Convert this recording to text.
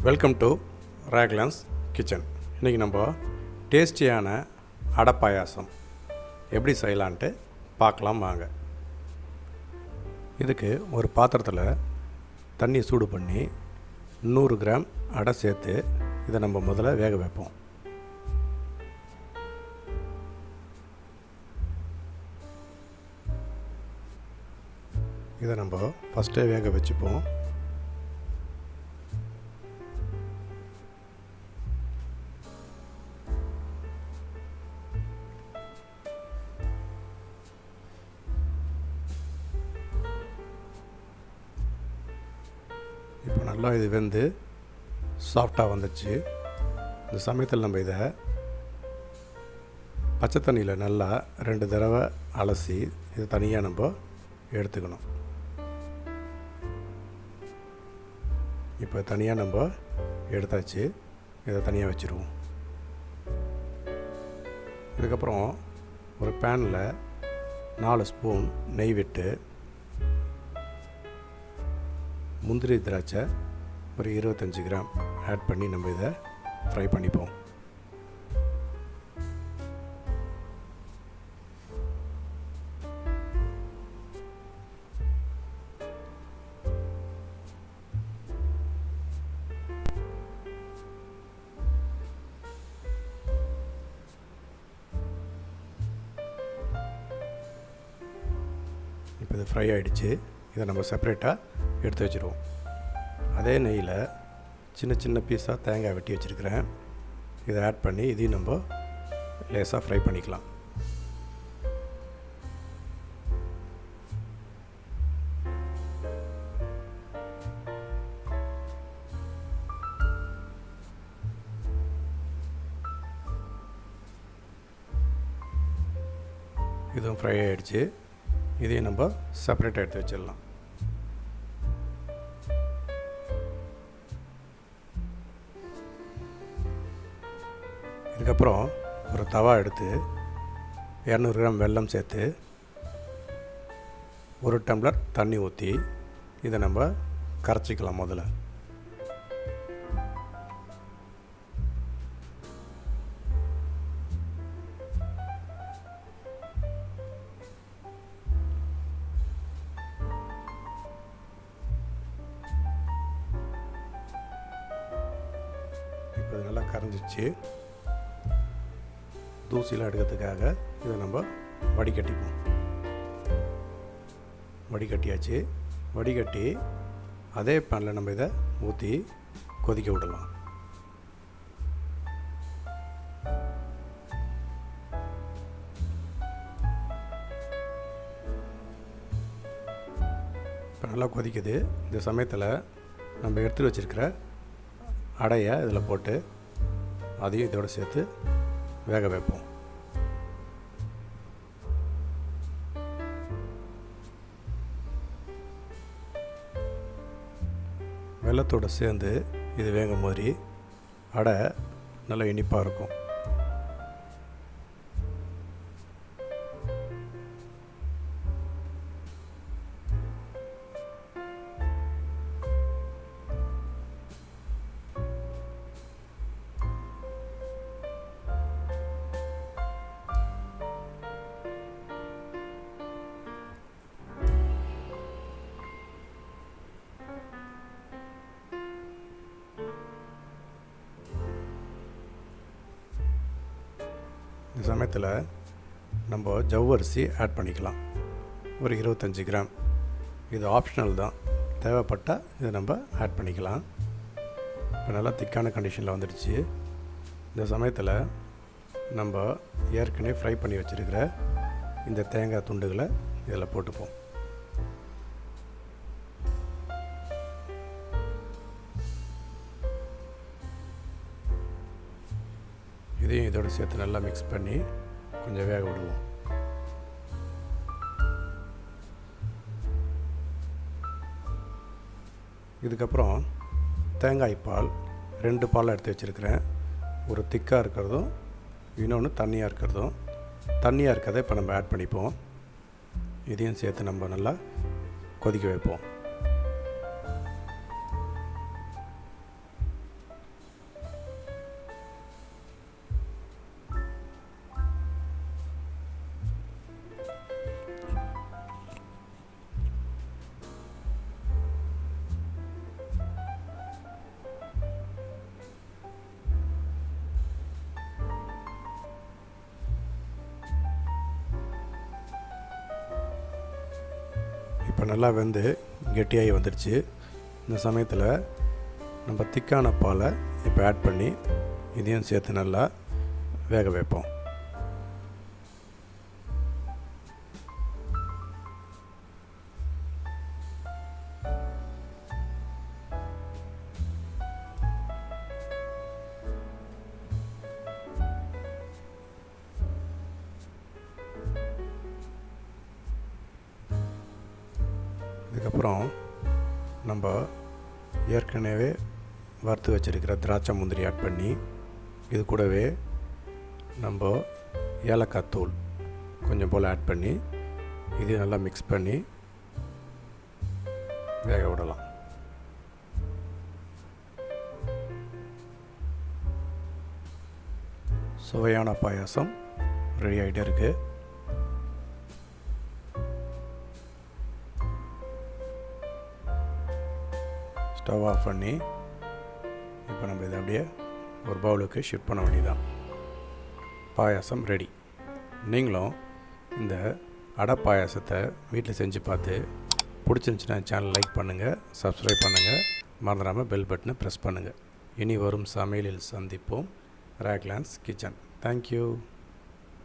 Welcome to ராக்லன்ஸ் kitchen. இன்றைக்கி நம்ம டேஸ்டியான அடை பாயாசம் எப்படி செய்யலான்ட்டு பார்க்கலாம் வாங்க. இதுக்கு ஒரு பாத்திரத்தில் தண்ணி சூடு பண்ணி 100 கிராம் அடை சேர்த்து இதை நம்ம முதல்ல வேக வைப்போம். இதை நம்ம ஃபஸ்ட்டே வேக வச்சுப்போம். இப்போ நல்லா இது வெந்து சாஃப்டாக வந்துடுச்சு. இந்த சமயத்தில் நம்ம இதை பச்சை தண்ணியில் நல்லா 2 தடவை அலசி இதை தனியாக நம்ம எடுத்துக்கணும். இப்போ தனியாக நம்ம எடுத்தாச்சு. இதை தனியாக வச்சுருவோம். இதுக்கப்புறம் ஒரு பேனில் 4 ஸ்பூன் நெய் விட்டு முந்திரி திராட்சை ஒரு 25 கிராம் ஆட் பண்ணி நம்ம இதை ஃப்ரை பண்ணிப்போம். இப்போ இது ஃப்ரை ஆகிடுச்சு. இதை நம்ம செப்பரேட்டாக எடுத்து வச்சுருவோம். அதே நெய்யில் சின்ன சின்ன பீஸாக தேங்காய் வெட்டி வச்சுருக்கிறேன். இதை ஆட் பண்ணி இதையும் நம்ம லேசாக ஃப்ரை பண்ணிக்கலாம். இதுவும் ஃப்ரை ஆகிடுச்சு. இதையும் நம்ம செப்பரேட்டாக எடுத்து வச்சிடலாம். இதுக்கப்புறம் ஒரு தவா எடுத்து 200 கிராம் வெல்லம் சேர்த்து 1 டம்ளர் தண்ணி ஊற்றி இதை நம்ம கரைச்சிக்கலாம். முதல்ல இப்போ இது நல்லா கரைஞ்சிச்சு. தூசிலாம் எடுக்கிறதுக்காக இதை நம்ம வடிகட்டிப்போம். வடிகட்டியாச்சு. வடிகட்டி அதே பேனில் நம்ம இதை ஊற்றி கொதிக்க விடலாம். இப்போ நல்லா கொதிக்குது. இந்த சமயத்தில் நம்ம எடுத்து வச்சுருக்கிற அடையை இதில் போட்டு அதையும் இதோடு சேர்த்து வேக வைப்போம். வெல்லத்தோடு சேர்ந்து இது வேகும் போது அடை நல்லா இனிப்பாக இருக்கும். இந்த சமயத்தில் நம்ம ஜவ்வரிசி ஆட் பண்ணிக்கலாம். ஒரு 25 கிராம். இது ஆப்ஷனல் தான். தேவைப்பட்டால் இதை நம்ம ஆட் பண்ணிக்கலாம். இப்போ நல்லா திக்கான கண்டிஷனில் வந்துடுச்சு. இந்த சமயத்தில் நம்ம ஏற்கனவே ஃப்ரை பண்ணி வச்சுருக்கிற இந்த தேங்காய் துண்டுகளை இதில் போட்டுப்போம். இதையும் இதோடு சேர்த்து நல்லா மிக்ஸ் பண்ணி கொஞ்சம் வேக விடுவோம். இதுக்கப்புறம் தேங்காய் பால் 2 பால் எடுத்து வச்சுருக்கிறேன். ஒரு திக்காக இருக்கிறதும் இன்னொன்று தண்ணியாக இருக்கிறதும். தண்ணியாக இருக்கிறத இப்போ நம்ம ஆட் பண்ணிப்போம். இதையும் சேர்த்து நம்ம நல்லா கொதிக்க வைப்போம். இப்போ நல்லா வெந்து கெட்டியாகி வந்துடுச்சு. இந்த சமயத்தில் நம்ம திக்கான பாலை இப்போ ஆட் பண்ணி இதையும் சேர்த்து நல்லா வேக வைப்போம். இதுக்கப்புறம் நம்ம ஏற்கனவே வறுத்து வச்சுருக்கிற திராட்சை முந்திரி ஆட் பண்ணி இது கூடவே நம்ம ஏலக்காய் தூள் கொஞ்சம் போல் ஆட் பண்ணி இதையும் நல்லா மிக்ஸ் பண்ணி வேக விடலாம். சுவையான பாயாசம் ரெடி ஆகிட்டே இருக்குது. ஸ்டவ் ஆஃப் பண்ணி இப்போ நம்ம இதை அப்படியே ஒரு பவுலுக்கு ஷிஃப்ட் பண்ண வேண்டியதான். பாயாசம் ரெடி. நீங்களும் இந்த அடை பாயாசத்தை வீட்டில் செஞ்சு பார்த்து பிடிச்சிருந்துச்சுன்னா சேனல் லைக் பண்ணுங்கள், சப்ஸ்கிரைப் பண்ணுங்கள், மறந்துடாமல் பெல் பட்டனை ப்ரெஸ் பண்ணுங்கள். இனி வரும் சமையலில் சந்திப்போம். ராக்லான்ஸ் கிச்சன். தேங்க்யூ.